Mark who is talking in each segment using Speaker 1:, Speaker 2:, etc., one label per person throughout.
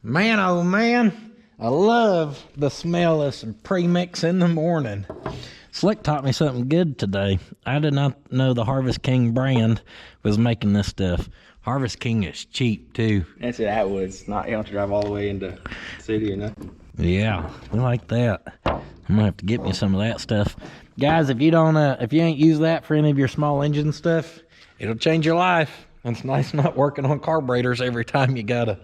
Speaker 1: Man, oh man, I love the smell of some premix in the morning. Slick taught me something good today. I did not know the Harvest King brand was making this stuff. Harvest King is cheap too.
Speaker 2: That's it, Atwoods. Not, you don't have to drive all the way into the city or nothing.
Speaker 1: Yeah, we like that. I'm gonna have to get me some of that stuff. Guys, if you ain't used that for any of your small engine stuff, it'll change your life. It's nice not working on carburetors every time you gotta,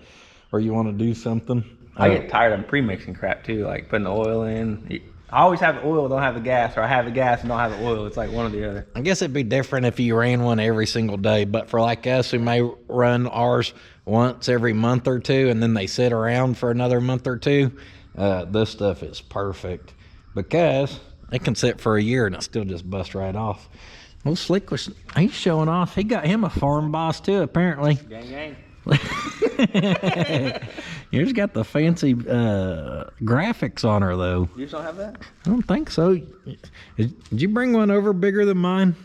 Speaker 1: or you want to do something.
Speaker 2: I get tired of pre-mixing crap too, like putting the oil in. I always have the oil, don't have the gas, or I have the gas and don't have the oil. It's like one or the other.
Speaker 1: I guess it'd be different if you ran one every single day, but for like us who may run ours once every month or two and then they sit around for another month or two, this stuff is perfect because it can sit for a year and it still just busts right off. Well, Slick he's showing off. He got him a farm boss too, apparently.
Speaker 2: Gang, gang.
Speaker 1: Yours got the fancy graphics on her though.
Speaker 2: You don't have that?
Speaker 1: I don't think so. Did you bring one over bigger than mine?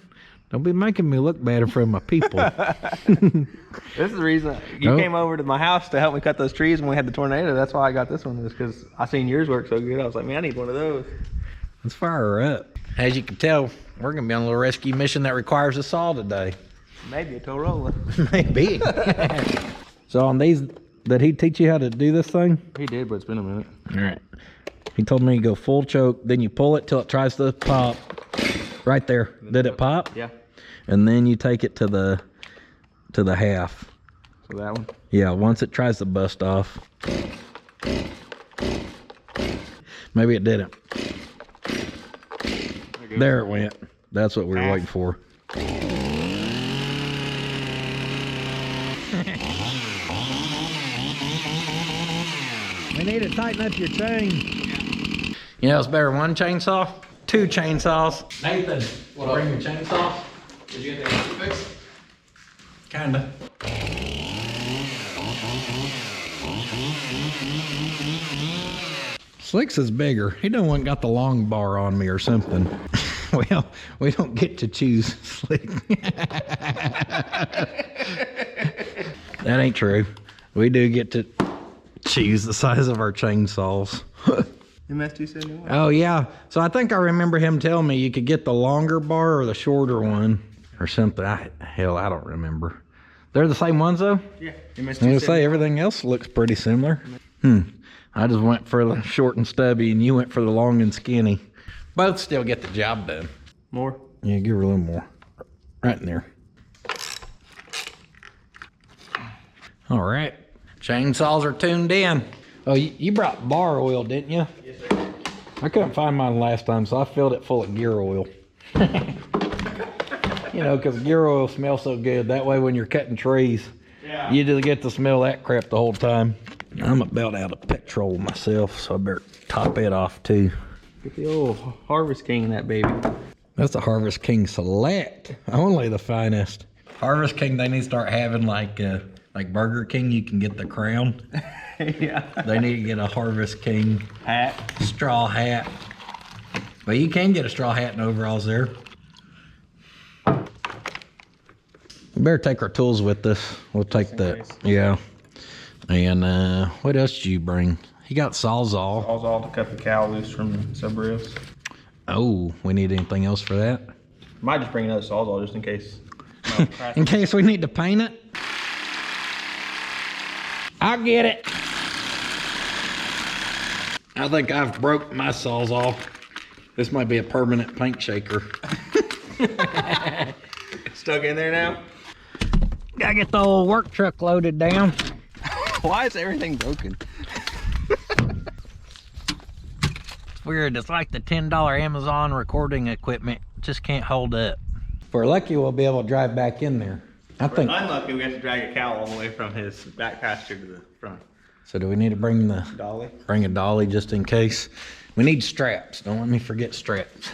Speaker 1: Don't be making me look bad in front of my people.
Speaker 2: This is the reason you came over to my house to help me cut those trees when we had the tornado. That's why I got this one, was because I seen yours work so good. I was like, man, I need one of those.
Speaker 1: Let's fire her up. As you can tell, we're gonna be on a little rescue mission that requires a saw today.
Speaker 2: Maybe a tow roller.
Speaker 1: Maybe. So on these, did he teach you how to do this thing?
Speaker 2: He did, but it's been a minute.
Speaker 1: All right. He told me you go full choke, then you pull it till it tries to pop. Right there. Did it pop?
Speaker 2: Yeah.
Speaker 1: And then you take it to the half.
Speaker 2: So that one?
Speaker 1: Yeah, once it tries to bust off. Maybe it didn't. There it went. That's what we were waiting for. We need to tighten up your chain. You know, it's better one chainsaw, two chainsaws. Nathan, bring your chainsaw.
Speaker 2: Did you get the fixed?
Speaker 1: Kinda. Slicks is bigger. He don't got the long bar on me or something. Well, we don't get to choose, Slick. That ain't true. We do get to choose the size of our chainsaws.
Speaker 2: MS-271.
Speaker 1: Oh yeah. So I think I remember him telling me you could get the longer bar or the shorter one or something. Hell, I don't remember. They're the same ones though?
Speaker 2: Yeah.
Speaker 1: I was gonna say everything else looks pretty similar. I just went for the short and stubby and you went for the long and skinny. Both still get the job done.
Speaker 2: More?
Speaker 1: Yeah, give her a little more. Right in there. All right. Chainsaws are tuned in. Oh, you brought bar oil, didn't you?
Speaker 2: Yes, sir.
Speaker 1: I couldn't find mine last time, so I filled it full of gear oil. You know, because gear oil smells so good. That way when you're cutting trees, you just get to smell that crap the whole time. I'm about out of petrol myself, so I better top it off too.
Speaker 2: Get the old Harvest King in that baby.
Speaker 1: That's the Harvest King Select. Only the finest. Harvest King, they need to start having like Burger King, you can get the crown.
Speaker 2: Yeah.
Speaker 1: They need to get a Harvest King
Speaker 2: Hat.
Speaker 1: straw hat. But you can get a straw hat and overalls there. We better take our tools with us. We'll take that. Yeah. And what else did you bring? He got Sawzall.
Speaker 2: Sawzall to cut the cow loose from the sub rails.
Speaker 1: Oh, we need anything else for that?
Speaker 2: Might just bring another Sawzall just in case.
Speaker 1: In case we need to paint it? I'll get it. I think I've broke my Sawzall. This might be a permanent paint shaker.
Speaker 2: Stuck in there now?
Speaker 1: Gotta get the old work truck loaded down.
Speaker 2: Why is everything broken?
Speaker 1: It's weird. It's like the $10 Amazon recording equipment. Just can't hold up. If we're lucky, we'll be able to drive back in there. I think.
Speaker 2: Unlucky, we have to drag a cow all the way from his back pasture to the front.
Speaker 1: So do we need to bring the
Speaker 2: Dolly?
Speaker 1: Bring a dolly just in case. We need straps. Don't let me forget straps.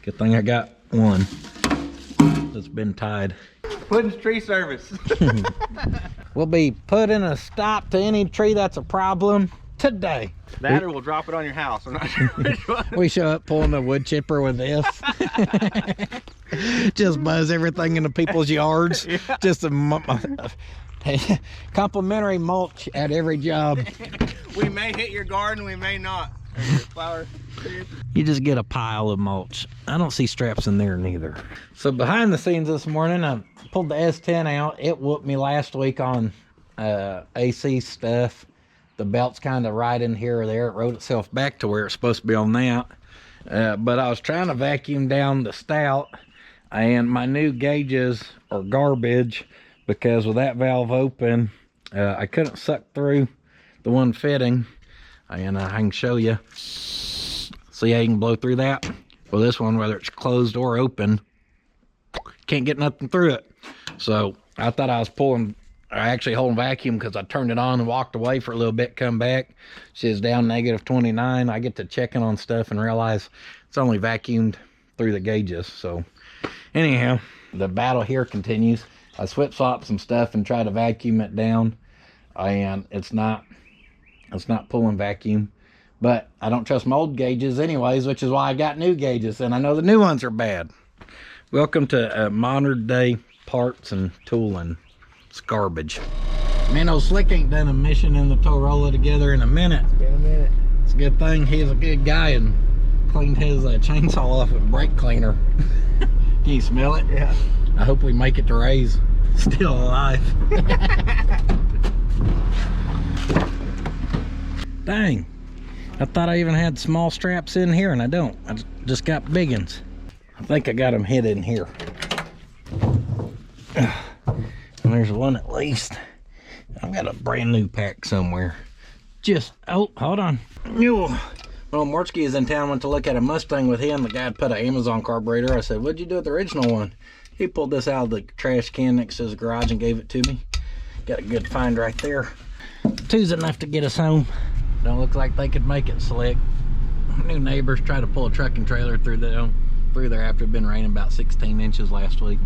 Speaker 1: Good thing I got one that's been tied.
Speaker 2: Puddin's tree service.
Speaker 1: We'll be putting a stop to any tree that's a problem today.
Speaker 2: That or we'll drop it on your house. I'm not sure which one.
Speaker 1: We show up pulling a wood chipper with this. Just buzz everything into people's yards.
Speaker 2: Yeah.
Speaker 1: Just a Complimentary mulch at every job.
Speaker 2: We may hit your garden, we may not. Your flower.
Speaker 1: You just get a pile of mulch. I don't see straps in there neither. So behind the scenes this morning, I pulled the S10 out. It whooped me last week on AC stuff. The belt's kind of right in here or there. It rode itself back to where it's supposed to be on that. But I was trying to vacuum down the stout, and my new gauges are garbage because with that valve open, I couldn't suck through the one fitting. And I can show you. See how you can blow through that? Well, this one, whether it's closed or open, can't get nothing through it. So I thought I was actually holding vacuum because I turned it on and walked away for a little bit, come back. She's down -29. I get to checking on stuff and realize it's only vacuumed through the gauges. So anyhow, the battle here continues. I switch swap some stuff and try to vacuum it down, and it's not pulling vacuum. But I don't trust my old gauges anyways, which is why I got new gauges, and I know the new ones are bad. Welcome to modern day parts and tooling. It's garbage. Man, old Slick ain't done a mission in the tow roller together in a minute.
Speaker 2: It's been a minute.
Speaker 1: It's a good thing he's a good guy and cleaned his chainsaw off with brake cleaner. Can you smell it?
Speaker 2: Yeah.
Speaker 1: I hope we make it to Ray's still alive. Dang, I thought I even had small straps in here, and I don't. I just got big ones. I think I got them hid in here. And there's one at least. I've got a brand new pack somewhere. Oh, hold on. Well, Mortsky is in town, went to look at a Mustang with him. The guy had put an Amazon carburetor. I said, what'd you do with the original one? He pulled this out of the trash can next to his garage and gave it to me. Got a good find right there. Two's enough to get us home. Don't look like they could make it, Slick. New neighbors try to pull a truck and trailer through there after it been raining about 16 inches last week.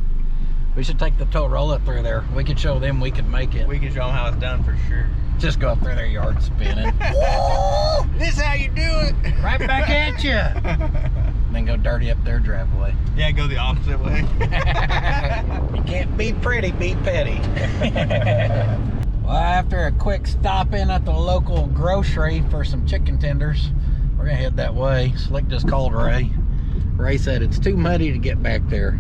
Speaker 1: We should take the tow roller through there. We could show them we could make it.
Speaker 2: We can show them how it's done for sure.
Speaker 1: Just go up through their yard spinning.
Speaker 2: Whoa! This is how you do it.
Speaker 1: Right back at you. Then go dirty up their driveway.
Speaker 2: Yeah, go the opposite way.
Speaker 1: You can't be pretty, be petty. Well, after a quick stop in at the local grocery for some chicken tenders, we're gonna head that way. Slick just called Ray. Ray said it's too muddy to get back there.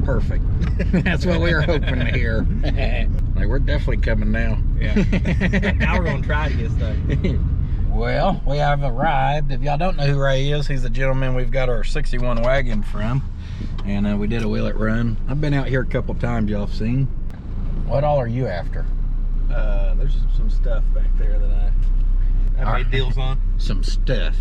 Speaker 1: Perfect. That's what we were hoping to hear. Like, we're definitely coming now.
Speaker 2: Yeah. Now we're gonna try to get stuck.
Speaker 1: Well, we have arrived. If y'all don't know who Ray is, he's the gentleman we've got our 61 wagon from. And we did a wheel it run. I've been out here a couple times, y'all have seen. What all are you after?
Speaker 2: There's some stuff back there that I made deals on.
Speaker 1: Some stuff.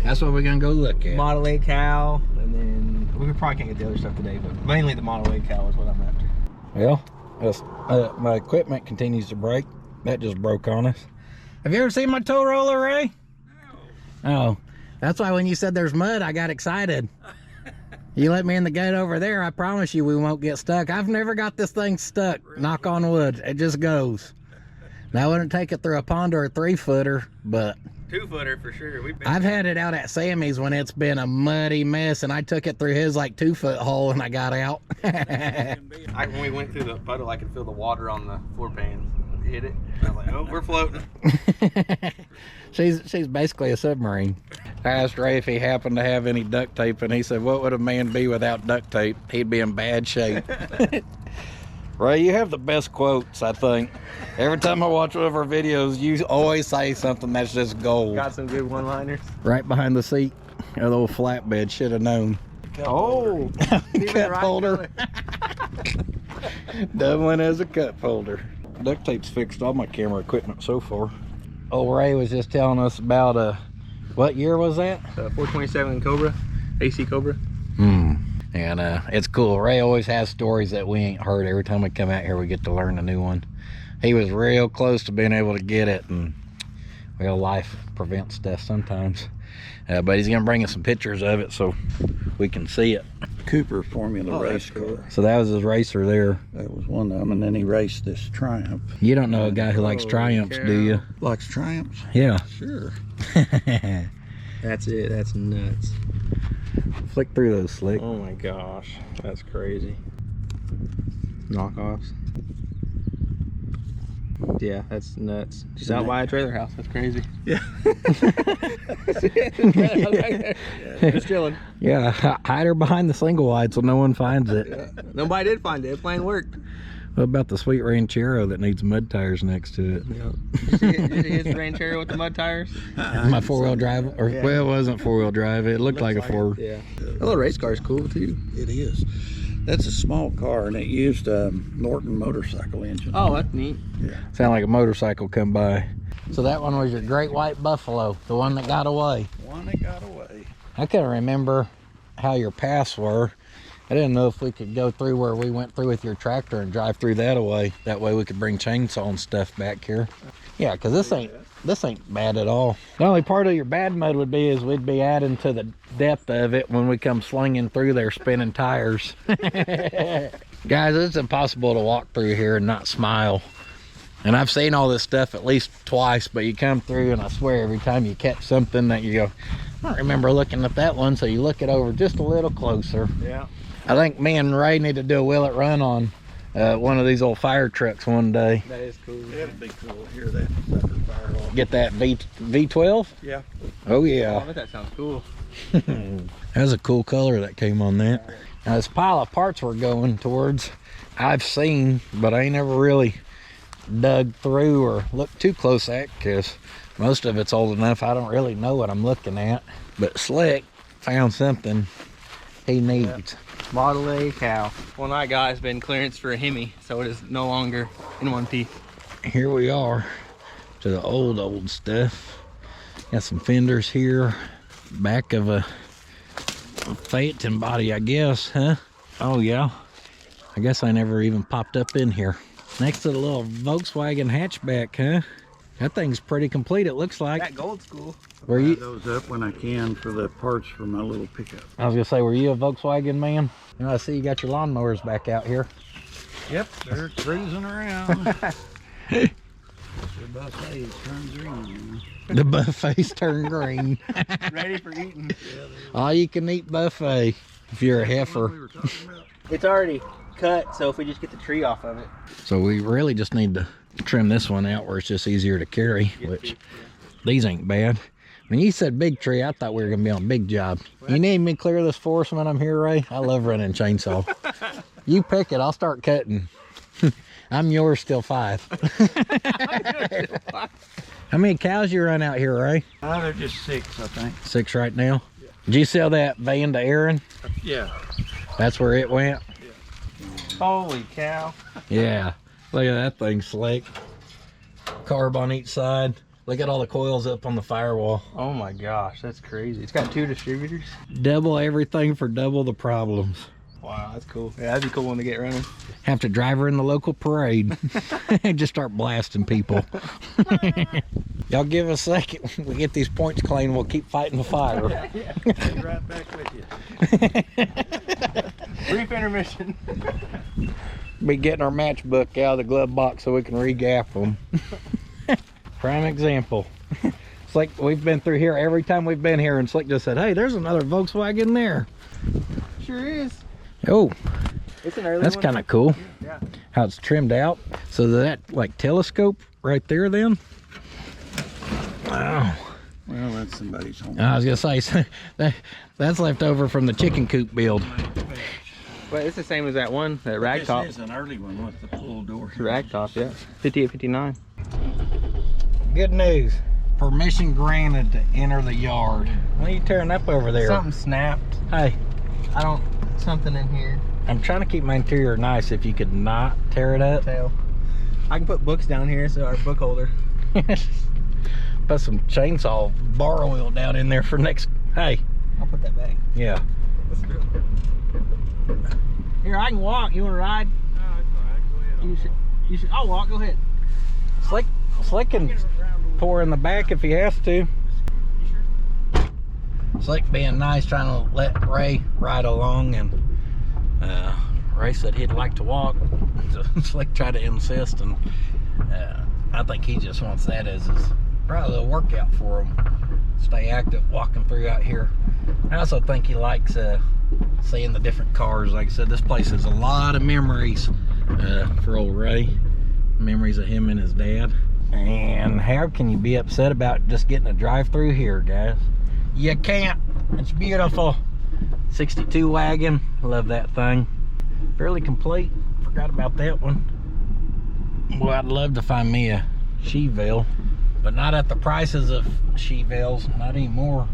Speaker 1: That's what we're gonna go look at.
Speaker 2: Model A cow, and then we probably can't get the other stuff today, but mainly the Model A cow is what I'm after.
Speaker 1: Well, my equipment continues to break. That just broke on us. Have you ever seen my tow roller, Ray? No. Oh, that's why when you said there's mud, I got excited. You let me in the gate over there, I promise you we won't get stuck. I've never got this thing stuck, knock on wood. It just goes. Now, I wouldn't take it through a pond or a 3-footer, but
Speaker 2: 2-footer for sure.
Speaker 1: I've had it out at Sammy's when it's been a muddy mess, and I took it through his like 2-foot hole and I got out.
Speaker 2: When we went through the puddle, I could feel the water on the floor pans. Hit it. I was like, oh, we're floating.
Speaker 1: She's basically a submarine. I asked Ray if he happened to have any duct tape, and he said, what would a man be without duct tape? He'd be in bad shape. Ray, you have the best quotes, I think. Every time I watch one of our videos, you always say something that's just gold.
Speaker 2: Got some good one-liners.
Speaker 1: Right behind the seat of the old flatbed, should have known.
Speaker 2: Oh,
Speaker 1: cup holder. Doubling as a cup holder. Duct tape's fixed all my camera equipment so far. Old Ray was just telling us about what year was that?
Speaker 2: 427 Cobra, AC Cobra.
Speaker 1: And it's cool. Ray always has stories that we ain't heard. Every time we come out here, we get to learn a new one. He was real close to being able to get it, and real life prevents death sometimes. But he's gonna bring us some pictures of it so we can see it.
Speaker 3: Cooper Formula race car.
Speaker 1: So that was his racer there.
Speaker 3: That was one of them, and then he raced this Triumph.
Speaker 1: You don't know a guy who likes Triumphs, do you?
Speaker 3: Likes Triumphs?
Speaker 1: Yeah.
Speaker 3: Sure.
Speaker 2: That's it. That's nuts.
Speaker 1: Flick through those, Slick.
Speaker 2: Oh my gosh, that's crazy. Knockoffs. Yeah, that's nuts. Just out by a trailer house. That's crazy.
Speaker 3: Yeah.
Speaker 2: Just chilling.
Speaker 1: Yeah, hide her behind the single wide so no one finds it.
Speaker 2: Yeah. Nobody did find it. The plan worked.
Speaker 1: What about the sweet Ranchero that needs mud tires next to it?
Speaker 2: Yeah. Did you see his Ranchero with the mud tires?
Speaker 1: My 4-wheel drive, or
Speaker 2: Yeah.
Speaker 1: well, it wasn't 4-wheel drive. It looked like a four.
Speaker 2: Yeah. The little race car is cool too.
Speaker 3: It is. That's a small car, and it used a Norton motorcycle engine.
Speaker 2: Oh, that's neat.
Speaker 1: Sound like a motorcycle come by. So that one was your great white buffalo, the one that got away.
Speaker 3: One that got away.
Speaker 1: I couldn't remember how your paths were. I didn't know if we could go through where we went through with your tractor and drive through that away. That way we could bring chainsaw and stuff back here. Yeah, because this ain't bad at all. The only part of your bad mud would be is we'd be adding to the depth of it when we come slinging through there spinning tires. Guys, it's impossible to walk through here and not smile. And I've seen all this stuff at least twice, but you come through and I swear every time you catch something that you go, I don't remember looking at that one, so you look it over just a little closer.
Speaker 2: Yeah.
Speaker 1: I think me and Ray need to do a Will It Run on one of these old fire trucks one day.
Speaker 2: That is cool.
Speaker 3: It'd be cool to hear that sucker fire off.
Speaker 1: Get that V12?
Speaker 3: Yeah.
Speaker 1: Oh
Speaker 2: Oh,
Speaker 1: yeah.
Speaker 2: I bet that sounds cool.
Speaker 1: That's a cool color that came on that. Now this pile of parts we're going towards, I've seen, but I ain't never really dug through or looked too close at, because most of it's old enough I don't really know what I'm looking at. But Slick found something he needs.
Speaker 2: Model A cow. One I got has been clearance for a Hemi, so it is no longer in one piece.
Speaker 1: Here we are to the old stuff. Got some fenders here, back of a Phaeton body, I guess, huh? Oh yeah, I guess I never even popped up in here. Next to the little Volkswagen hatchback, huh? That thing's pretty complete, it looks like.
Speaker 2: That gold school.
Speaker 1: Were you?
Speaker 3: Those up when I can for the parts for my little pickup.
Speaker 1: I was gonna say, were you a Volkswagen man? You know, I see you got your lawnmowers back out here.
Speaker 3: Yep, they're cruising around. The buffet turns green.
Speaker 1: The buffets turn green.
Speaker 2: Ready for eating.
Speaker 1: All you can eat buffet if you're a heifer.
Speaker 3: We were talking about.
Speaker 2: It's already cut, so if we just get the tree off of it.
Speaker 1: So we really just need to trim this one out where it's just easier to carry, which these ain't bad. When you said big tree, I thought we were gonna be on a big job. You need me to clear this forest when I'm here, Ray? I love running chainsaw. You pick it, I'll start cutting. I'm yours till 5. How many cows you run out here, Ray?
Speaker 3: They're just 6, I think.
Speaker 1: 6 right now. Did you sell that van to Aaron?
Speaker 3: Yeah.
Speaker 1: That's where it went?
Speaker 2: Holy cow.
Speaker 1: Yeah. Look at that thing, Slick. Carb on each side. Look at all the coils up on the firewall.
Speaker 2: Oh my gosh, that's crazy. It's got 2 distributors.
Speaker 1: Double everything for double the problems.
Speaker 2: Wow, that's cool. Yeah, that'd be a cool one to get running.
Speaker 1: Have to drive her in the local parade and just start blasting people. Y'all give us a second. We get these points clean, we'll keep fighting the fire.
Speaker 3: I'll be right back with you.
Speaker 2: Brief intermission.
Speaker 1: Be getting our matchbook out of the glove box so we can re-gap them. Prime example. It's like we've been through here every time we've been here, and Slick just said, hey, there's another Volkswagen there.
Speaker 2: Sure is.
Speaker 1: Oh,
Speaker 2: It's an early
Speaker 1: that's
Speaker 2: one.
Speaker 1: kind of cool.
Speaker 2: Yeah.
Speaker 1: How it's trimmed out. So that like telescope right there then? Wow.
Speaker 3: Well, that's somebody's home.
Speaker 1: I was gonna say that's left over from the chicken coop build.
Speaker 2: But it's the same as that one, that rag top.
Speaker 3: This is an early one with the full door.
Speaker 2: Rag top, yeah. 58, 59.
Speaker 1: Good news. Permission granted to enter the yard. What are you tearing up over there?
Speaker 2: Something snapped.
Speaker 1: Hey,
Speaker 2: Something in here.
Speaker 1: I'm trying to keep my interior nice. If you could not tear it up.
Speaker 2: Tail. I can put books down here, so our book holder.
Speaker 1: Put some chainsaw bar oil down in there for next. Hey,
Speaker 2: I'll put that back.
Speaker 1: yeah.
Speaker 2: Here, I can walk. You want to ride?
Speaker 3: No, it's all right. Go ahead.
Speaker 2: You should. I'll walk. Go ahead.
Speaker 1: Slick can pour in the back if he has to. Slick being nice, trying to let Ray ride along, and Ray said he'd like to walk. So Slick tried to insist, and I think he just wants that as his probably a workout for him. Stay active walking through out here. I also think he likes seeing the different cars. Like I said, this place has a lot of memories for old Ray. Memories of him and his dad. And how can you be upset about just getting a drive-through here, guys? You can't. It's beautiful. 62 wagon. Love that thing. Fairly complete. Forgot about that one. Well, I'd love to find me a Chevelle, but not at the prices of Chevelles. Not anymore.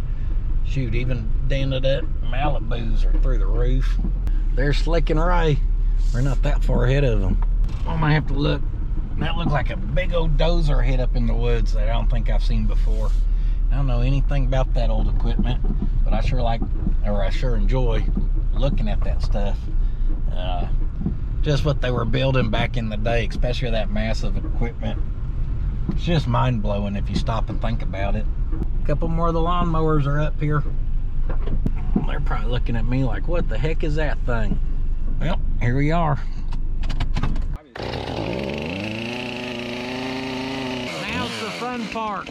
Speaker 1: Shoot, even dented at Malibus are through the roof. There's Slick and Ray. We're not that far ahead of them. I might have to look. That looked like a big old dozer hit up in the woods that I don't think I've seen before. I don't know anything about that old equipment, but I sure enjoy looking at that stuff. Just what they were building back in the day, especially that massive equipment. It's just mind-blowing if you stop and think about it. A couple more of the lawnmowers are up here. They're probably looking at me like, what the heck is that thing? Well, here we are. Now's the fun part.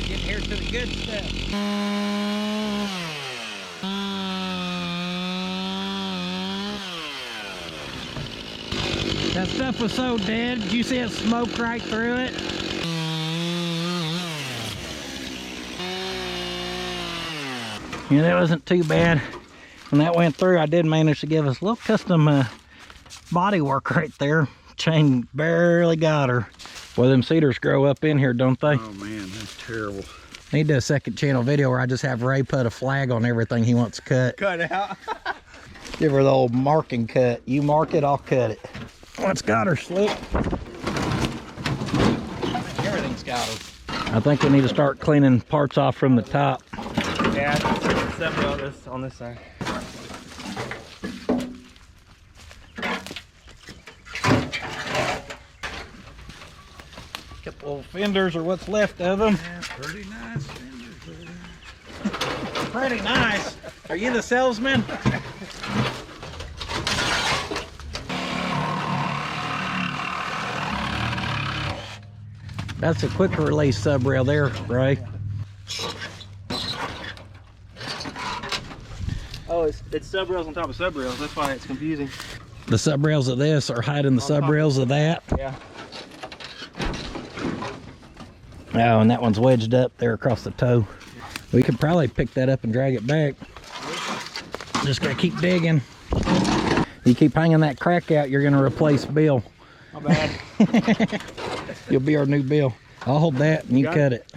Speaker 1: Get here to the good stuff. That stuff was so dead. Did you see it smoke right through it? Yeah, that wasn't too bad. When that went through, I did manage to give us a little custom body work right there. Chain barely got her. Well, them cedars grow up in here, don't they?
Speaker 3: Oh man, that's terrible.
Speaker 1: Need to do a second channel video where I just have Ray put a flag on everything he wants cut.
Speaker 2: Cut out.
Speaker 1: Give her the old marking cut. You mark it, I'll cut it. What's got her, Slick? Everything's got her. I think we need to start cleaning parts off from the top.
Speaker 2: Yeah, several of this on this side.
Speaker 1: Couple of fenders or what's left of them.
Speaker 3: Yeah, pretty nice fenders there.
Speaker 1: Pretty nice. Are you the salesman? That's a quick release sub rail there, Ray.
Speaker 2: Oh, it's sub rails on top of sub rails. That's why it's confusing.
Speaker 1: The sub rails of this are hiding the sub rails of that.
Speaker 2: Yeah.
Speaker 1: Oh, and that one's wedged up there across the toe. We could probably pick that up and drag it back. Just gotta keep digging. You keep hanging that crack out, you're gonna replace Bill.
Speaker 2: Not bad.
Speaker 1: You'll be our new Bill. I'll hold that and you cut it.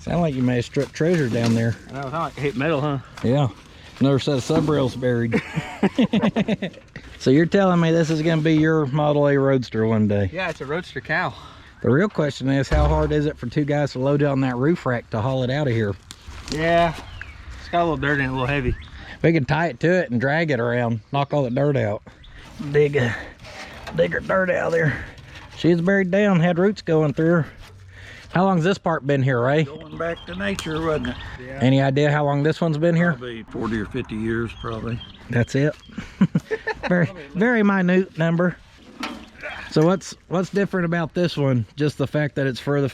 Speaker 1: Sound like you may have struck treasure down there.
Speaker 2: I know, it's not like it hit metal, huh?
Speaker 1: Yeah. Another set of sub rails buried. So you're telling me this is gonna be your Model A Roadster one day?
Speaker 2: Yeah, it's a Roadster cow.
Speaker 1: The real question is, how hard is it for two guys to load it on that roof rack to haul it out of here?
Speaker 2: Yeah, it's got a little dirt in it, a little heavy.
Speaker 1: We could tie it to it and drag it around, knock all the dirt out. Dig her dirt out of there. She's buried down, had roots going through her. How long's this part been here, Ray?
Speaker 3: Going back to nature, wasn't it?
Speaker 2: Yeah.
Speaker 1: Any idea how long this one's been here?
Speaker 3: Probably 40 or 50 years, probably.
Speaker 1: That's it. very minute number. So what's different about this one? Just the fact that it's for the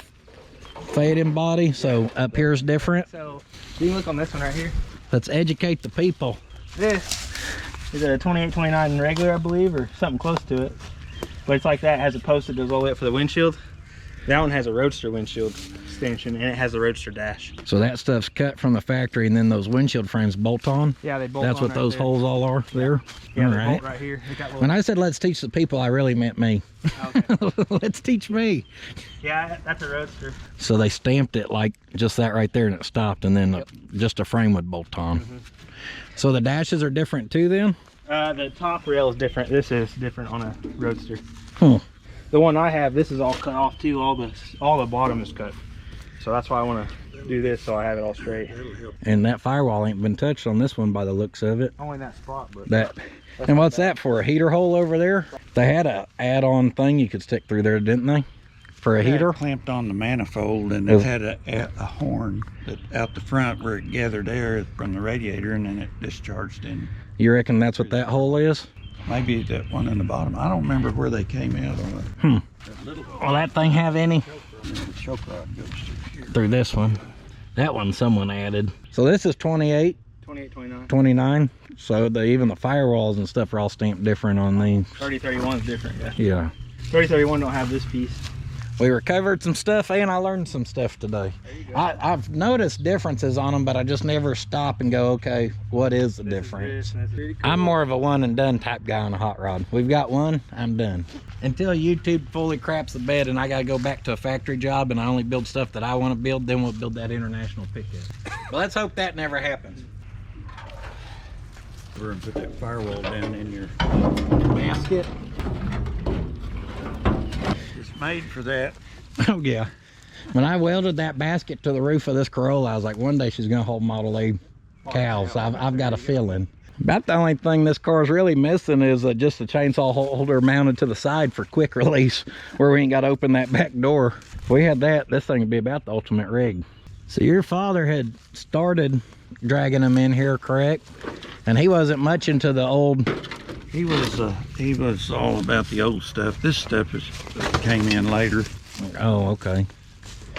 Speaker 1: fading body, so up here is different.
Speaker 2: So you can look on this one right here.
Speaker 1: Let's educate the people.
Speaker 2: This is a 2829 regular, I believe, or something close to it. But it's like that, has a post that goes all the way up for the windshield. That one has a Roadster windshield extension, and it has a Roadster dash.
Speaker 1: So that stuff's cut from the factory, and then those windshield frames bolt on?
Speaker 2: Yeah, they bolt
Speaker 1: That's
Speaker 2: on
Speaker 1: what
Speaker 2: right
Speaker 1: those
Speaker 2: there.
Speaker 1: holes all are there?
Speaker 2: Yeah,
Speaker 1: All
Speaker 2: they
Speaker 1: right.
Speaker 2: bolt right here. They got little...
Speaker 1: When I said let's teach the people, I really meant me.
Speaker 2: Okay.
Speaker 1: Let's teach me.
Speaker 2: Yeah, that's a Roadster.
Speaker 1: So they stamped it like just that right there, and it stopped, and then just a frame would bolt on. So the dashes are different too then?
Speaker 2: The top rail is different. This is different on a Roadster.
Speaker 1: Huh.
Speaker 2: The one I have, this is all cut off too. All the bottom is cut. So that's why I want to do this, so I have it all straight.
Speaker 1: And that firewall ain't been touched on this one by the looks of it.
Speaker 2: Only that spot, but
Speaker 1: That And what's that for? A heater hole over there? They had a add-on thing you could stick through there, didn't they? For a heater?
Speaker 3: Clamped on the manifold, and it had a horn that out the front where it gathered air from the radiator, and then it discharged in.
Speaker 1: You reckon that's what that hole is?
Speaker 3: Maybe that one in the bottom. I don't remember where they came out on it. That little
Speaker 1: Will that thing have any?
Speaker 3: the choke rod goes through here.
Speaker 1: Through this one. That one someone added. So this is 28,
Speaker 2: 28, 29.
Speaker 1: 29. So even the firewalls and stuff are all stamped different on these.
Speaker 2: 30, 31 is different, yeah.
Speaker 1: Yeah.
Speaker 2: 30, 31 don't have this piece.
Speaker 1: We recovered some stuff and I learned some stuff today. I've noticed differences on them, but I just never stop and go, okay, what is the difference? I'm more of a one and done type guy on a hot rod. We've got one, I'm done. Until YouTube fully craps the bed and I gotta go back to a factory job and I only build stuff that I want to build, then we'll build that international pickup. Well, let's hope that never happens.
Speaker 3: We're gonna put that firewall down in your
Speaker 1: Basket.
Speaker 3: It's made for that.
Speaker 1: Oh yeah. When I welded that basket to the roof of this Corolla, I was like, one day she's gonna hold Model A cows. I've got a feeling. About the only thing this car's really missing is just a chainsaw holder mounted to the side for quick release, where we ain't got to open that back door. If we had that, this thing would be about the ultimate rig. So your father had started dragging them in here, correct? And he wasn't much into the old.
Speaker 3: He was all about the old stuff. This stuff came in later.
Speaker 1: Oh, okay.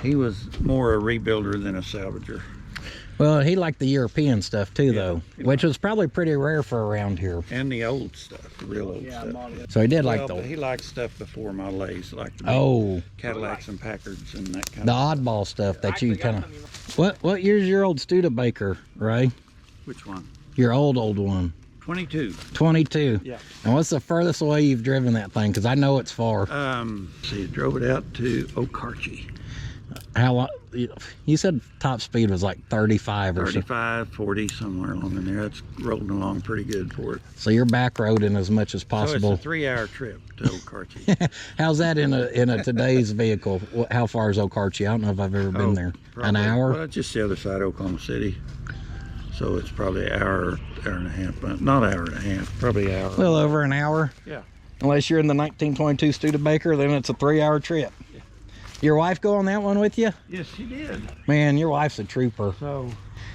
Speaker 3: He was more a rebuilder than a salvager.
Speaker 1: Well, he liked the European stuff too, though, which was probably pretty rare for around here.
Speaker 3: And the old stuff, the real old stuff.
Speaker 1: So he did like
Speaker 3: But
Speaker 1: the.
Speaker 3: he liked stuff before Model A's, like the Cadillacs and Packards and that kind
Speaker 1: The
Speaker 3: of
Speaker 1: oddball stuff that you kind of. What year's your old Studebaker, Ray?
Speaker 3: Which one?
Speaker 1: Your old one.
Speaker 3: 22.
Speaker 1: 22.
Speaker 3: Yeah.
Speaker 1: And what's the furthest away you've driven that thing? Because I know it's far.
Speaker 3: See, drove it out to Okarche.
Speaker 1: How long? You said top speed was like 35 or so.
Speaker 3: 35, 40, somewhere along in there. That's rolling along pretty good for it.
Speaker 1: So you're back roading as much as possible.
Speaker 3: So it's a 3-hour trip to Okarche.
Speaker 1: How's that in a today's vehicle? How far is Okarche? I don't know if I've ever been there.
Speaker 3: Probably,
Speaker 1: an hour?
Speaker 3: Well, it's just the other side of Oklahoma City. So it's probably an hour and a half, but not an hour and a half, probably an hour.
Speaker 1: A little over an hour.
Speaker 3: Yeah.
Speaker 1: Unless you're in the 1922 Studebaker, then it's a 3-hour trip.
Speaker 3: Yeah.
Speaker 1: Your wife go on that one with you?
Speaker 3: Yes, she did.
Speaker 1: Man, your wife's a trooper.
Speaker 3: So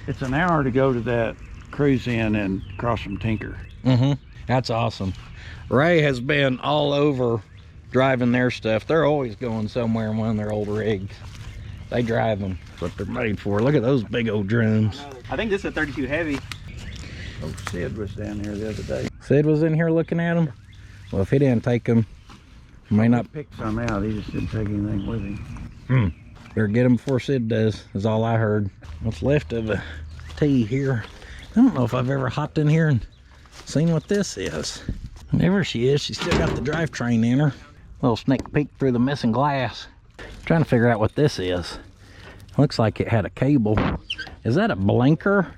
Speaker 3: it's an hour to go to that cruise in and cross from Tinker.
Speaker 1: That's awesome. Ray has been all over driving their stuff. They're always going somewhere in one of their old rigs. They drive them. That's what they're made for. Look at those big old drums.
Speaker 2: I think this is a 32 heavy.
Speaker 3: Oh, Sid was down here the other day.
Speaker 1: Sid was in here looking at them. Well, if he didn't take them, he may not.
Speaker 3: He picked some out. He just didn't take anything with him.
Speaker 1: Better get them before Sid does, is all I heard. What's left of a T here. I don't know if I've ever hopped in here and seen what this is. There she is. She's still got the drivetrain in her. Little sneak peek through the missing glass. Trying to figure out what this is. Looks like it had a cable. Is that a blinker?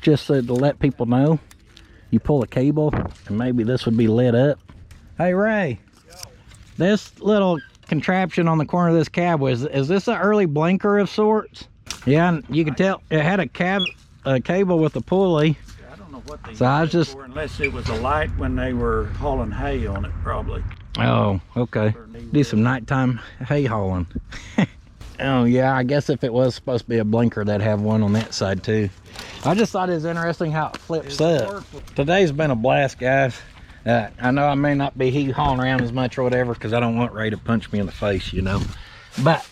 Speaker 1: Just so to let people know. You pull a cable and maybe this would be lit up. Hey Ray, this little contraption on the corner of this cab, is this an early blinker of sorts? Yeah, and you can tell it had a cable with a pulley.
Speaker 3: I don't know what they
Speaker 1: So I was just
Speaker 3: for, unless it was a light when they were hauling hay on it, probably.
Speaker 1: Oh, okay. Do some nighttime hay hauling. Oh yeah, I guess if it was supposed to be a blinker, they'd have one on that side too. I just thought it was interesting how it flips up. Today's been a blast, guys. I know I may not be hauling around as much or whatever because I don't want Ray to punch me in the face, you know. But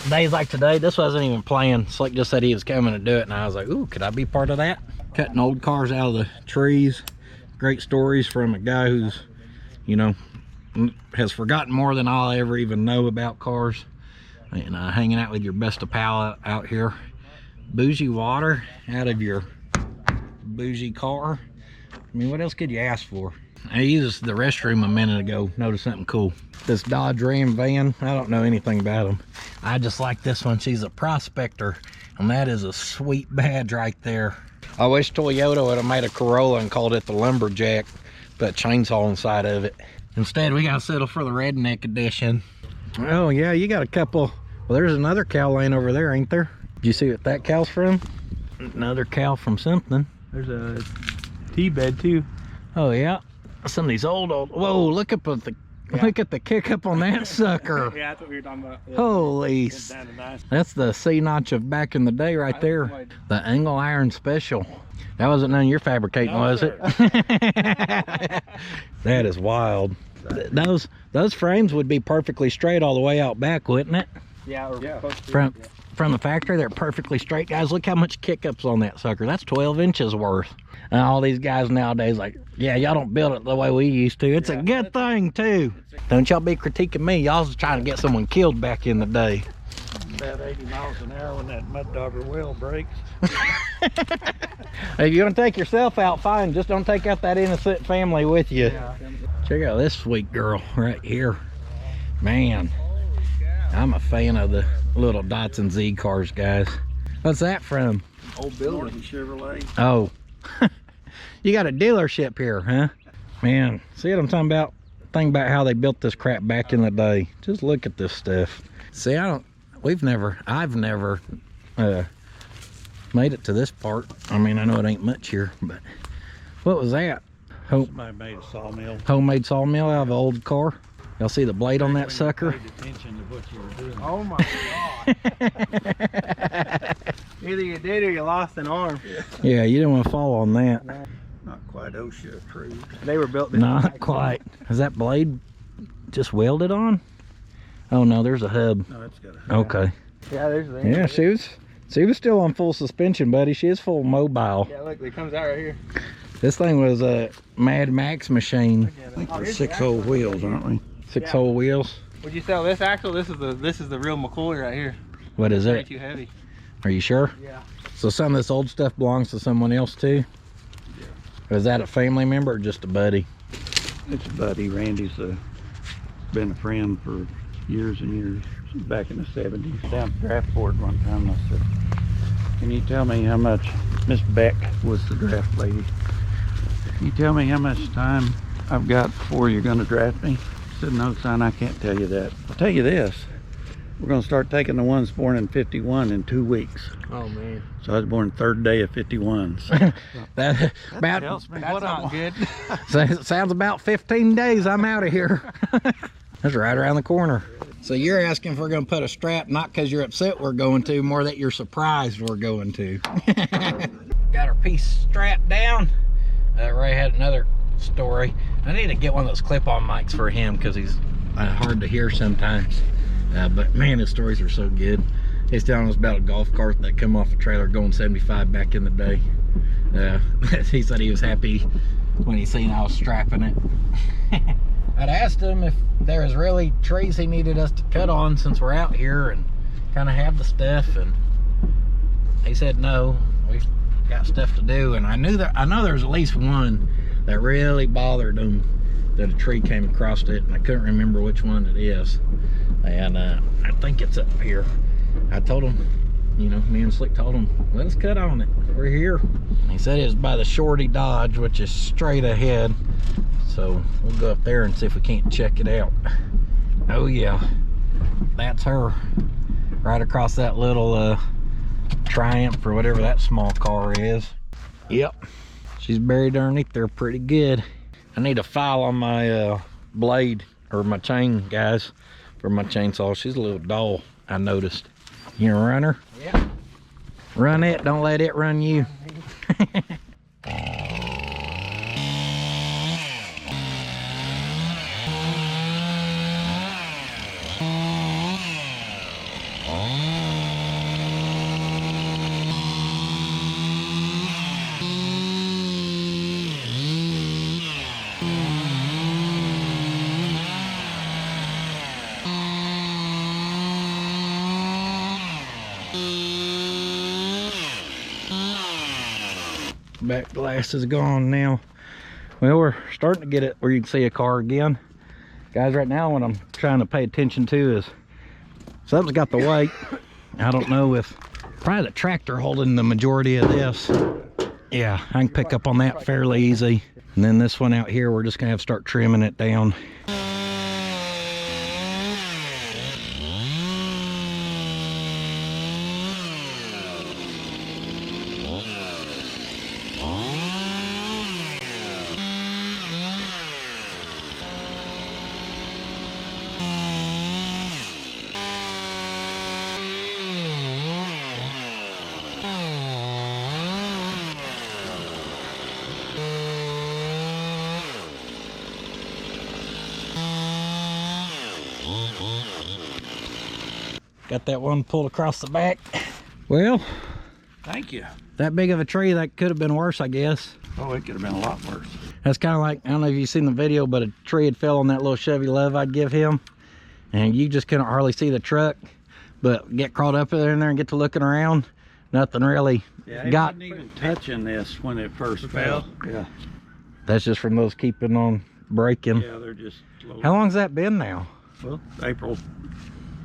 Speaker 1: days like today, this wasn't even planned. Slick just said he was coming to do it, and I was like, ooh, could I be part of that? Cutting old cars out of the trees. Great stories from a guy who's, you know, has forgotten more than I'll ever even know about cars. And hanging out with your best of pal out here. Bougie water out of your bougie car. I mean, what else could you ask for? I used the restroom a minute ago. Noticed something cool. This Dodge Ram van. I don't know anything about them. I just like this one. She's a Prospector. And that is a sweet badge right there. I wish Toyota would have made a Corolla and called it the Lumberjack. Put a chainsaw inside of it. Instead, we got to settle for the Redneck Edition. Oh, yeah, you got a couple. Well, there's another cow laying over there, ain't there? Did you see what that cow's from? Another cow from something.
Speaker 2: There's a T-bed too.
Speaker 1: Oh yeah, some of these old. Whoa, look up at the look at the kick up on that sucker.
Speaker 2: Yeah, that's what we were talking about.
Speaker 1: Holy,
Speaker 2: Down to nice.
Speaker 1: that's the C notch of back in the day right there. The angle iron special. That wasn't none you're fabricating,
Speaker 3: No,
Speaker 1: was
Speaker 3: sir.
Speaker 1: it? That is wild. Those frames would be perfectly straight all the way out back, wouldn't it?
Speaker 2: Yeah, or close to
Speaker 1: From
Speaker 2: it, yeah.
Speaker 1: from the factory, they're perfectly straight. Guys, look how much kick-ups on that sucker. That's 12 inches worth. And all these guys nowadays like, yeah, y'all don't build it the way we used to. It's a good thing, too. Don't y'all be critiquing me. Y'all's trying to get someone killed back in the day.
Speaker 3: About 80 miles an hour when that mud dogger wheel breaks.
Speaker 1: If you're going to take yourself out, fine. Just don't take out that innocent family with you.
Speaker 2: Yeah.
Speaker 1: Check out this sweet girl right here. Man, I'm a fan of the little Datsun Z cars, guys. What's that from?
Speaker 2: Old building.
Speaker 3: Norton Chevrolet.
Speaker 1: Oh, you got a dealership here, huh? Man, see what I'm talking about? Think about how they built this crap back in the day. Just look at this stuff. See, I've never made it to this part. I mean, I know it ain't much here, but what was that?
Speaker 3: Somebody made a sawmill.
Speaker 1: Homemade sawmill out of an old car. Y'all see the blade on that sucker?
Speaker 3: Paid attention to what you were doing.
Speaker 2: Oh my god. Either you did or you lost an arm.
Speaker 1: Yeah, you didn't want to fall on that.
Speaker 3: Not quite OSHA approved.
Speaker 2: They were built.
Speaker 1: Not quite. Is that blade just welded on? Oh no, there's a hub.
Speaker 3: No, it's got a
Speaker 1: Okay.
Speaker 2: Yeah, there's the.
Speaker 1: Yeah, she was still on full suspension, buddy. She is full mobile.
Speaker 2: Yeah, look, it comes out right here.
Speaker 1: This thing was a Mad Max machine.
Speaker 3: I think they're 6-hole wheels, aren't we?
Speaker 1: 6-hole wheels.
Speaker 2: Would you sell this axle? This is the real McCoy right here.
Speaker 1: What is
Speaker 2: Way
Speaker 1: it?
Speaker 2: too heavy.
Speaker 1: Are you sure?
Speaker 2: Yeah.
Speaker 1: So some of this old stuff belongs to someone else too?
Speaker 3: Yeah.
Speaker 1: Or is that a family member or just a buddy?
Speaker 3: It's a buddy. Randy's been a friend for years and years, back in the 70s. Down at the draft board one time, I said, can you tell me how much, Miss Beck was the draft lady, can you tell me how much time I've got before you're going to draft me? I said, no, son, I can't tell you that. I'll tell you this. We're going to start taking the ones born in 51 in 2 weeks.
Speaker 2: Oh man.
Speaker 3: So I was born third day of 51. So
Speaker 1: That about
Speaker 3: tells me
Speaker 2: That's
Speaker 3: what I
Speaker 2: not
Speaker 3: want.
Speaker 2: good.
Speaker 1: sounds about 15 days. I'm out of here. That's right around the corner. So you're asking if we're going to put a strap, not because you're upset we're going to, more that you're surprised we're going to. Got our piece strapped down. Ray had another story. I need to get one of those clip-on mics for him because he's hard to hear sometimes. But man, his stories are so good. He's telling us about a golf cart that come off a trailer going 75 back in the day. He said he was happy when he seen I was strapping it. I'd asked him if there was really trees he needed us to cut on since we're out here and kind of have the stuff, and he said no, we've got stuff to do. And I know there's at least one that really bothered him, that a tree came across it, and I couldn't remember which one it is. And I think it's up here. I told him, you know, me and Slick told him, let us cut on it, we're here. He said it was by the Shorty Dodge, which is straight ahead. So we'll go up there and see if we can't check it out. Oh yeah, that's her. Right across that little Triumph or whatever that small car is. Yep, she's buried underneath there pretty good. I need a file on my blade, or my chain, guys, for my chainsaw. She's a little dull, I noticed. You gonna run her?
Speaker 2: Yeah.
Speaker 1: Run it, don't let it run you. Back glass is gone now. Well, we're starting to get it where you can see a car again. Guys, right now what I'm trying to pay attention to is something's got the weight. I don't know if probably the tractor holding the majority of this. Yeah, I can pick up on that fairly easy. And then this one out here, we're just gonna have to start trimming it down. Got that one pulled across the back. Well,
Speaker 3: Thank you.
Speaker 1: that big of a tree, that could have been worse, I guess.
Speaker 3: Oh, it could have been a lot worse.
Speaker 1: That's kind of like, I don't know if you've seen the video, but a tree had fell on that little Chevy Love I'd give him. And you just couldn't hardly see the truck. But get crawled up in there and get to looking around. Nothing really got.
Speaker 3: Wasn't even touching this when it first fell. Yeah.
Speaker 1: That's just from those keeping on breaking.
Speaker 3: Yeah, they're just slow.
Speaker 1: How long's that been now?
Speaker 3: Well, April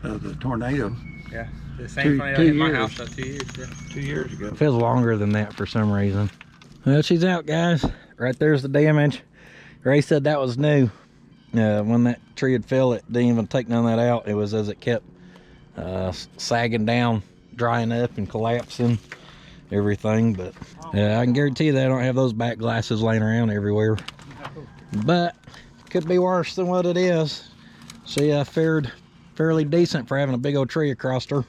Speaker 3: of the tornado.
Speaker 2: Yeah. The same tornado hit my house about 2 years. Yeah.
Speaker 3: 2 years ago.
Speaker 1: It feels longer than that for some reason. Well, she's out, guys. Right there's the damage. Ray said that was new. When that tree had fell, it didn't even take none of that out. It was as it kept sagging down, drying up and collapsing everything. But I can guarantee you that I don't have those back glasses laying around everywhere. But could be worse than what it is. She fared fairly decent for having a big old tree across her.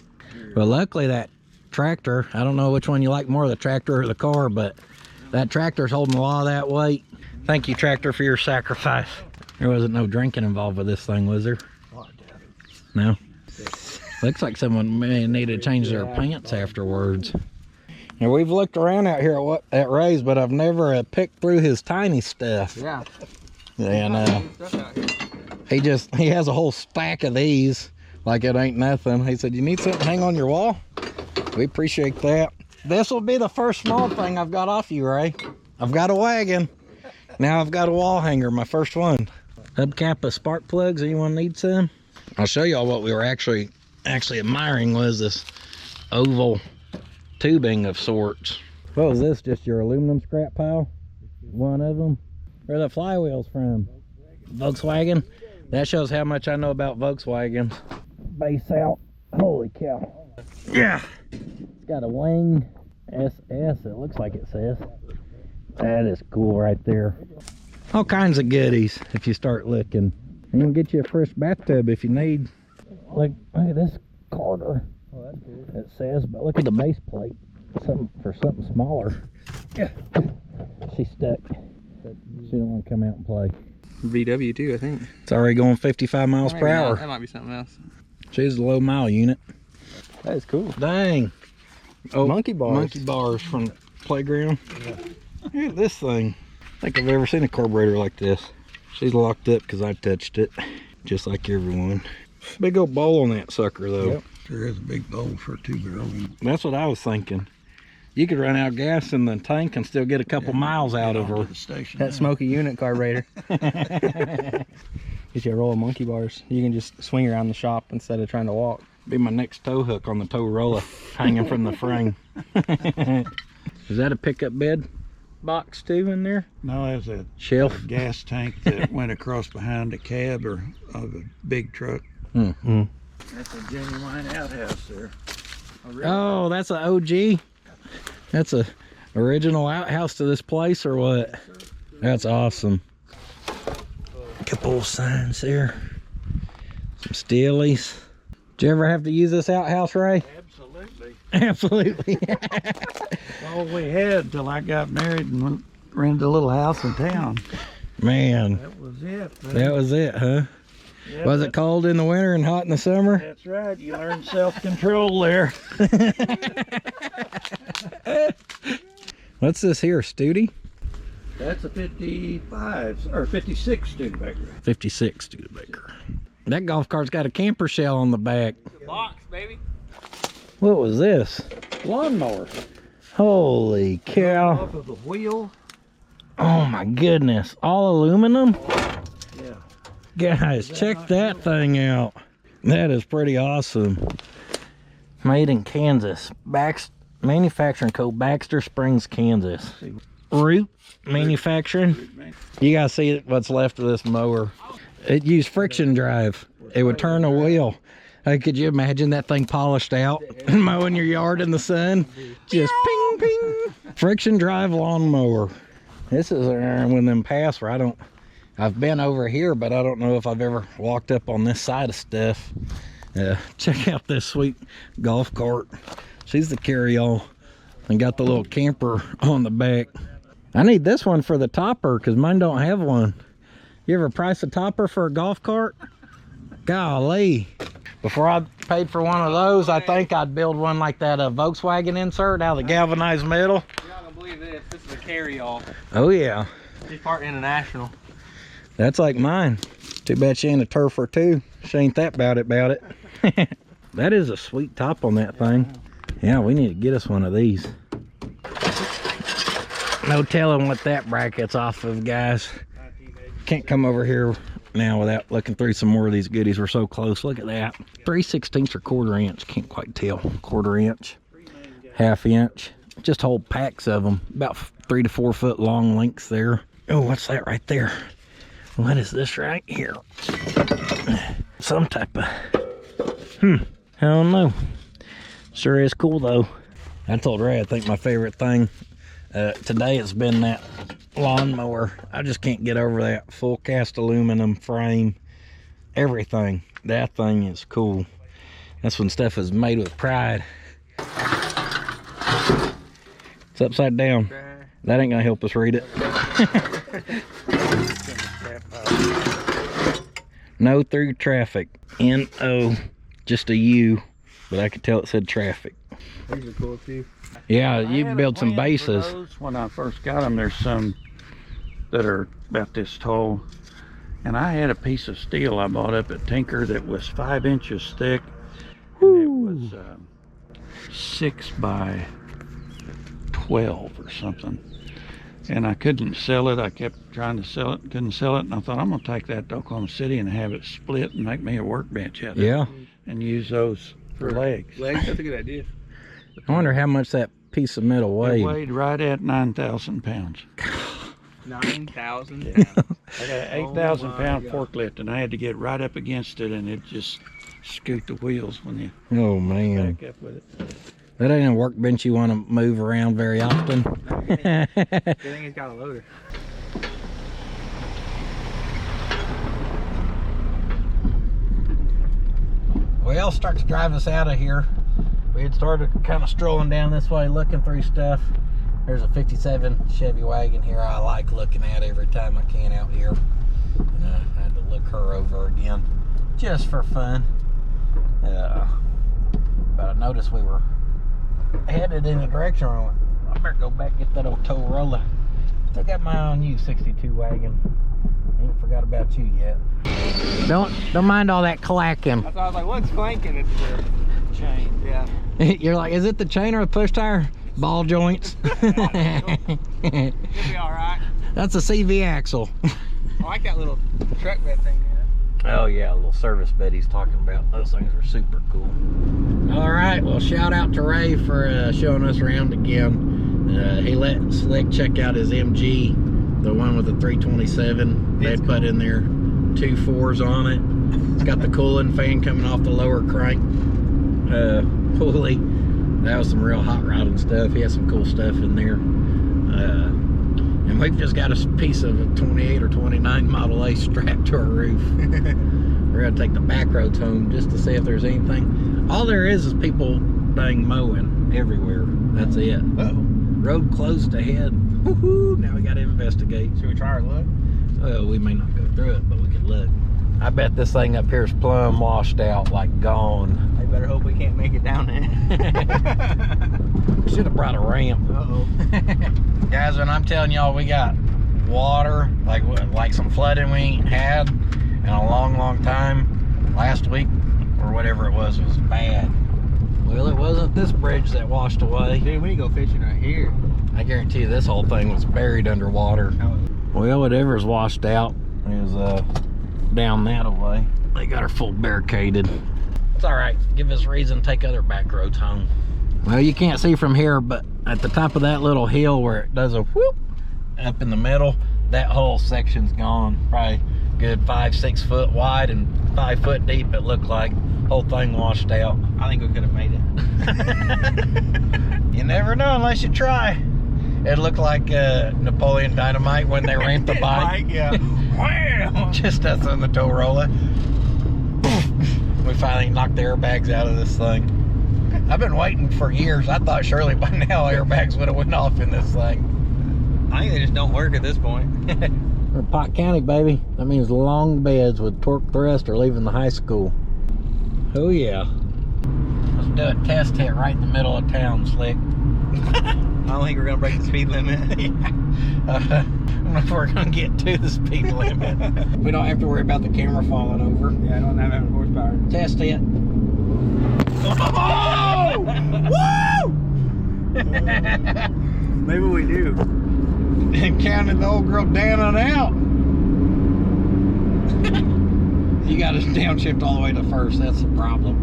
Speaker 1: But luckily that tractor, I don't know which one you like more, the tractor or the car, but that tractor's holding a lot of that weight. Thank you, tractor, for your sacrifice. There wasn't no drinking involved with this thing, was there? No? Looks like someone may need to change their pants afterwards. Now, we've looked around out here at Ray's, but I've never picked through his tiny stuff.
Speaker 2: Yeah.
Speaker 1: And he has a whole stack of these like it ain't nothing. He said, you need something to hang on your wall? We appreciate that. This will be the first small thing I've got off you, Ray. I've got a wagon. Now I've got a wall hanger, my first one. Hubcap of spark plugs, anyone need some? I'll show y'all what we were actually admiring was this oval tubing of sorts. What was this, just your aluminum scrap pile? One of them? Where are the flywheels from? Volkswagen? That shows how much I know about Volkswagens. Base out. Holy cow. Yeah. It's got a wing SS, it looks like it says. That is cool right there. All kinds of goodies if you start looking. I'm gonna get you a fresh bathtub if you need. Look at this Carter.
Speaker 2: Oh, that's good.
Speaker 1: It says, but look at the base plate. Something for something smaller. Yeah. She's stuck. She don't want to come out and play.
Speaker 2: VW too, I think.
Speaker 1: It's already going 55 miles per hour.
Speaker 2: That might be something else.
Speaker 1: She's a low mile unit.
Speaker 2: That is cool.
Speaker 1: Dang. Oh,
Speaker 2: monkey bars.
Speaker 1: Monkey bars from the playground. Yeah. Look at this thing. I think I've ever seen a carburetor like this. She's locked up because I touched it, just like everyone. Big old bowl on that sucker though.
Speaker 3: Yep. There is a big bowl for a 2-barrel.
Speaker 1: That's what I was thinking. You could run out of gas in the tank and still get a couple miles out of her.
Speaker 2: That smoky unit carburetor. Get you a roll of monkey bars. You can just swing around the shop instead of trying to walk.
Speaker 1: Be my next tow hook on the tow roller hanging from the frame. Is that a pickup bed box too in there?
Speaker 3: No, that's a
Speaker 1: shelf
Speaker 3: gas tank that went across behind a cab or of a big truck.
Speaker 1: Mm-hmm.
Speaker 3: That's a genuine outhouse there.
Speaker 1: Oh, that's an OG. That's a original outhouse to this place or what? That's awesome. Couple of signs there. Some steelies. Did you ever have to use this outhouse, Ray?
Speaker 3: Absolutely.
Speaker 1: Absolutely.
Speaker 3: All we had until I got married and rented a little house in town.
Speaker 1: Man.
Speaker 3: That was it. Man.
Speaker 1: That was it, huh?
Speaker 3: Yep,
Speaker 1: was it cold in the winter and hot in the summer?
Speaker 3: That's right. You learned self-control there.
Speaker 1: What's this here, Studi?
Speaker 3: That's a 55 or 56 Studebaker.
Speaker 1: 56 Studebaker. That golf cart's got a camper shell on the back.
Speaker 2: Box, baby.
Speaker 1: What was this?
Speaker 3: Lawnmower.
Speaker 1: Holy cow.
Speaker 3: Off of the wheel.
Speaker 1: Oh my goodness. All aluminum?
Speaker 3: Yeah.
Speaker 1: Guys, check that thing out. That is pretty awesome. Made in Kansas. Manufacturing code Baxter Springs, Kansas. Root manufacturing. You guys see what's left of this mower. It used friction drive. It would turn a wheel. Could you imagine that thing polished out, mowing your yard in the sun? Just ping, ping. Friction drive lawnmower. This is one of them paths where I've been over here, but I don't know if I've ever walked up on this side of stuff. Check out this sweet golf cart. She's the carry-all and got the little camper on the back. I need this one for the topper because mine don't have one. You ever price a topper for a golf cart? Golly. Before I paid for one of those, I think I'd build one like that Volkswagen insert out of the galvanized metal.
Speaker 2: You're not gonna believe this. This is a carry-all.
Speaker 1: Oh yeah.
Speaker 2: She's part international.
Speaker 1: That's like mine. Too bad she ain't a turfer too. She ain't that about it. That is a sweet top on that thing. Yeah, we need to get us one of these. No telling what that bracket's off of, guys. Can't come over here now without looking through some more of these goodies. We're so close. Look at that. 3/16 or 1/4 inch. Can't quite tell. 1/4 inch, 1/2 inch. Just whole packs of them. About 3 to 4 foot long lengths there. Oh, what's that right there? What is this right here? Some type of... I don't know. Sure is cool though. I told Ray I think my favorite thing today has been that lawnmower. I just can't get over that full cast aluminum frame. Everything. That thing is cool. That's when stuff is made with pride. It's upside down. That ain't gonna help us read it. No through traffic. N-O. Just a U. But I could tell it said traffic.
Speaker 2: These are cool too.
Speaker 1: Yeah, you can build some bases.
Speaker 3: When I first got them, there's some that are about this tall. And I had a piece of steel I bought up at Tinker that was 5 inches thick. And it was 6 by 12 or something. And I couldn't sell it. I kept trying to sell it, couldn't sell it. And I thought, I'm going to take that to Oklahoma City and have it split and make me a workbench out of it. And use those for legs.
Speaker 2: Legs, that's a good idea.
Speaker 1: I wonder how much that piece of metal weighed.
Speaker 3: It weighed right at 9,000 pounds.
Speaker 2: 9,000
Speaker 3: Yeah.
Speaker 2: pounds.
Speaker 3: I got an 8,000 pound forklift and I had to get right up against it and it just scoot the wheels when you
Speaker 1: Oh man.
Speaker 3: back up with it.
Speaker 1: That ain't a workbench you want to move around very often.
Speaker 2: Good thing it's got a loader.
Speaker 1: Well, start to drive us out of here. We had started kind of strolling down this way, looking through stuff. There's a 57 Chevy wagon here I like looking at every time I can out here. And I had to look her over again, just for fun. But I noticed we were headed in the direction where I went, I better go back and get that old Torolla. Still got my own U62 wagon. Ain't forgot about you yet. Don't mind all that clacking.
Speaker 2: I was like, what's clanking? It's the chain. Yeah.
Speaker 1: You're like, is it the chain or the push tire? Ball joints.
Speaker 2: It'll be all right.
Speaker 1: That's a CV axle.
Speaker 2: I like that little truck bed thing.
Speaker 1: Oh yeah, a little service bed he's talking about. Those things are super cool. All right, well, shout out to Ray for showing us around again. He let Slick check out his MG, the one with the 327. They put in there 2 4s on it. It's got the cooling fan coming off the lower crank pulley. That was some real hot rodding stuff. He has some cool stuff in there. And we've just got a piece of a 28 or 29 Model A strapped to our roof. We're gonna take the back roads home just to see if there's anything. All there is people dang mowing everywhere. That's it. Uh-oh. Road closed ahead. Woohoo! Now we gotta investigate.
Speaker 2: Should we try our luck?
Speaker 1: Well, we may not go through it, but we could look. I bet this thing up here is plumb washed out, like gone.
Speaker 2: I better hope we can't make it down there.
Speaker 1: Should have brought a ramp.
Speaker 2: Uh-oh.
Speaker 1: Guys, when I'm telling y'all we got water, like some flooding we ain't had in a long time, last week or whatever it was bad. Well, it wasn't this bridge that washed away.
Speaker 2: Dude, we need to go fishing right here.
Speaker 1: I guarantee you this whole thing was buried underwater. Well, whatever's washed out is down that way. They got her full barricaded. It's all right. Give us reason to take other back roads home. Well, you can't see from here, but at the top of that little hill where it does a whoop up in the middle, that whole section's gone. Probably good 5-6 foot wide and 5 foot deep. It looked like whole thing washed out.
Speaker 2: I think we could have made it.
Speaker 1: You never know unless you try. It looked like Napoleon Dynamite when they ramped the bike.
Speaker 2: Yeah. Wow.
Speaker 1: Just us on the Torolla. We finally knocked the airbags out of this thing. I've been waiting for years. I thought surely by now airbags would have went off in this thing.
Speaker 2: I think they just don't work at this point.
Speaker 1: We're Pot County, baby. That means long beds with torque thrust or leaving the high school. Oh yeah. Let's do a test hit right in the middle of town, Slick.
Speaker 2: I don't think we're gonna break the speed limit.
Speaker 1: I don't know if we're gonna get to the speed limit. We don't have to worry about the camera falling over.
Speaker 2: Yeah, I don't have any horsepower.
Speaker 1: Test it.
Speaker 2: Oh! Woo! Maybe we do.
Speaker 1: And counted the old girl down and out. You got to downshift all the way to first. That's the problem.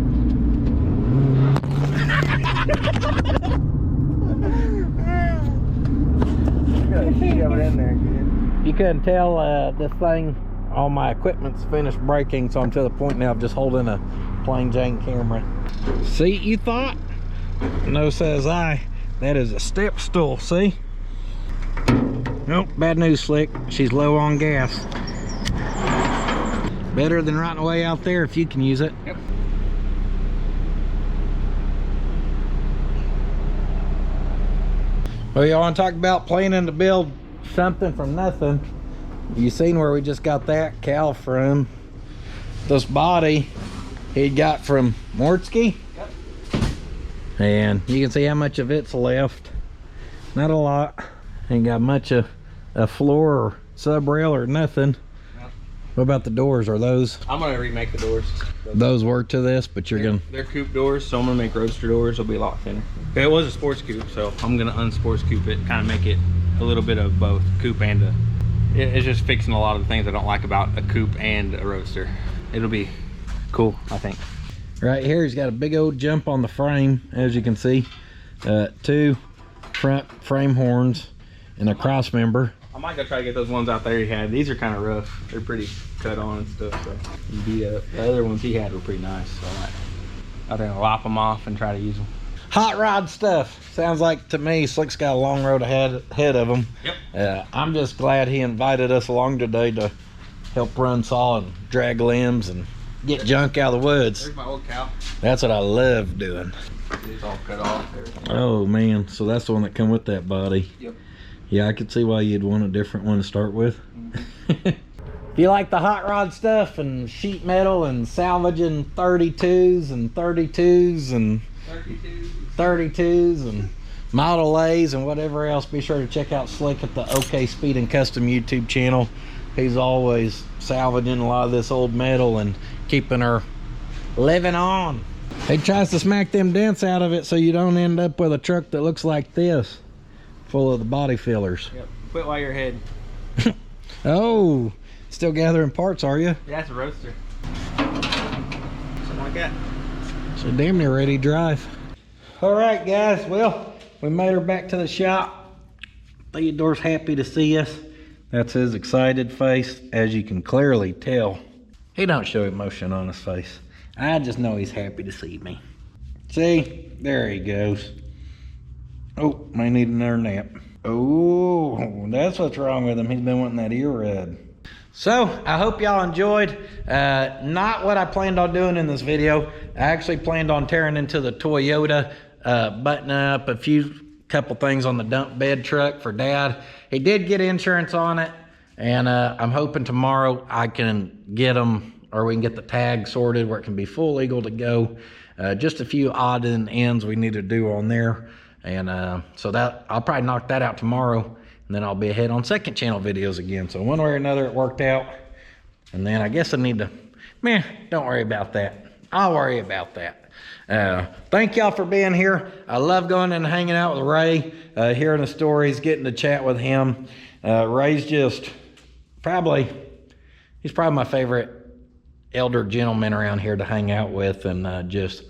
Speaker 2: Shove it in there, kid.
Speaker 1: You couldn't tell this thing, all my equipment's finished breaking, so I'm to the point now of just holding a plain Jane camera. See, you thought? No, says I. That is a step stool, see? Nope, bad news, Slick. She's low on gas. Better than rotting away out there if you can use it.
Speaker 2: Yep.
Speaker 1: Well, y'all want to talk about planning to build something from nothing? You seen where we just got that cow from? This body he got from Mortsky.
Speaker 2: Yep.
Speaker 1: And you can see how much of it's left. Not a lot. Ain't got much of a floor or sub rail or nothing.
Speaker 2: Yep.
Speaker 1: What about the doors? Are those
Speaker 2: I'm gonna remake the doors.
Speaker 1: those work to this? But you're gonna
Speaker 2: They're coupe doors, so I'm gonna make roadster doors. They'll be a lot thinner. It was a sports coupe, so I'm gonna unsports coupe it, kind of make it a little bit of both coupe and a. It's just fixing a lot of the things I don't like about a coupe and a roadster. It'll be cool, I think.
Speaker 1: right here he's got a big old jump on the frame, as you can see. 2 front frame horns and a cross member.
Speaker 2: I might go try to get those ones out there he had. These are kind of rough. They're pretty cut on and stuff. So you beat up. The other ones he had were pretty nice. So I think I'll lop them off and try to use them.
Speaker 1: Hot rod stuff. Sounds like to me Slick's got a long road ahead of him.
Speaker 2: Yep.
Speaker 1: I'm just glad he invited us along today to help run saw and drag limbs and get junk out of the woods.
Speaker 2: There's my old cow.
Speaker 1: That's what I love doing.
Speaker 2: It's all cut off there.
Speaker 1: Oh man, so that's the one that come with that body.
Speaker 2: Yep.
Speaker 1: Yeah, I could see why you'd want a different one to start with. If you like the hot rod stuff and sheet metal and salvaging 32s and 32s and 32s and Model A's and whatever else, be sure to check out Slick at the OK Speed and Custom YouTube channel. He's always salvaging a lot of this old metal and keeping her living on. He tries to smack them dents out of it so you don't end up with a truck that looks like this, full of the body fillers.
Speaker 2: Yep. Quit while you're ahead.
Speaker 1: Oh, still gathering parts, are you?
Speaker 2: Yeah, it's a roadster. Something like that.
Speaker 1: So damn near ready to drive. All right, guys. Well, we made her back to the shop. Theodore's happy to see us. That's his excited face, as you can clearly tell. He don't show emotion on his face. I just know he's happy to see me. See, there he goes. Oh, may need another nap. Oh, that's what's wrong with him. He's been wanting that ear rub. So, I hope y'all enjoyed. Not what I planned on doing in this video. I actually planned on tearing into the Toyota, buttoning up a couple things on the dump bed truck for Dad. He did get insurance on it, and I'm hoping tomorrow I can get them, or we can get the tag sorted where it can be full legal to go. Just a few odd ends we need to do on there. And so that I'll probably knock that out tomorrow, and then I'll be ahead on second channel videos again. So one way or another, it worked out. And then I guess I need to, don't worry about that. I'll worry about that. Thank y'all for being here. I love going and hanging out with Ray, hearing the stories, getting to chat with him. Ray's he's probably my favorite elder gentleman around here to hang out with, and just,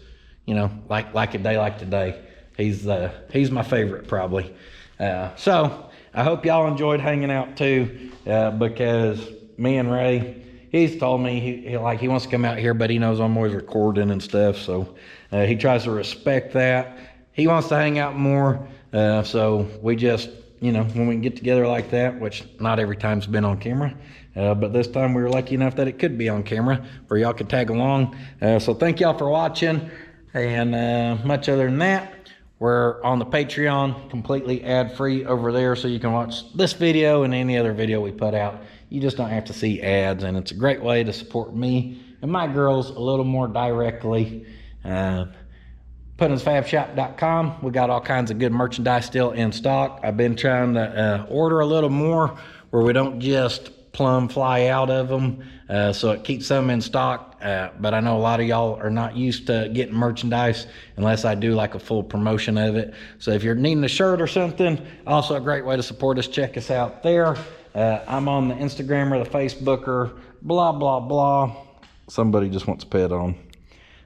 Speaker 1: like a day like today. He's my favorite probably. So I hope y'all enjoyed hanging out too, because me and Ray, he's told me he wants to come out here, but he knows I'm always recording and stuff. So he tries to respect that. He wants to hang out more. So we just, when we can get together like that, which not every time's been on camera, but this time we were lucky enough that it could be on camera where y'all could tag along. So thank y'all for watching, and much other than that, we're on the Patreon, completely ad-free over there, so you can watch this video and any other video we put out. You just don't have to see ads, and it's a great way to support me and my girls a little more directly. PutInsFabShop.com. We got all kinds of good merchandise still in stock. I've been trying to order a little more where we don't just plumb fly out of them, so it keeps them in stock. But I know a lot of y'all are not used to getting merchandise unless I do like a full promotion of it. So if you're needing a shirt or something, also a great way to support us. Check us out there. I'm on the Instagram or the Facebook or blah, blah, blah. Somebody just wants a pet on.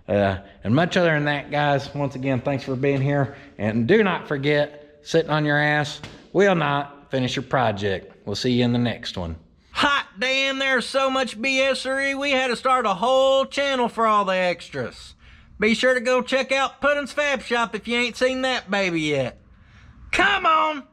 Speaker 1: And much other than that, guys, once again, thanks for being here. And do not forget, sitting on your ass will not finish your project. We'll see you in the next one. Hot damn, there's so much BSery. We had to start a whole channel for all the extras. Be sure to go check out Puddin's Fab Shop if you ain't seen that baby yet. Come on!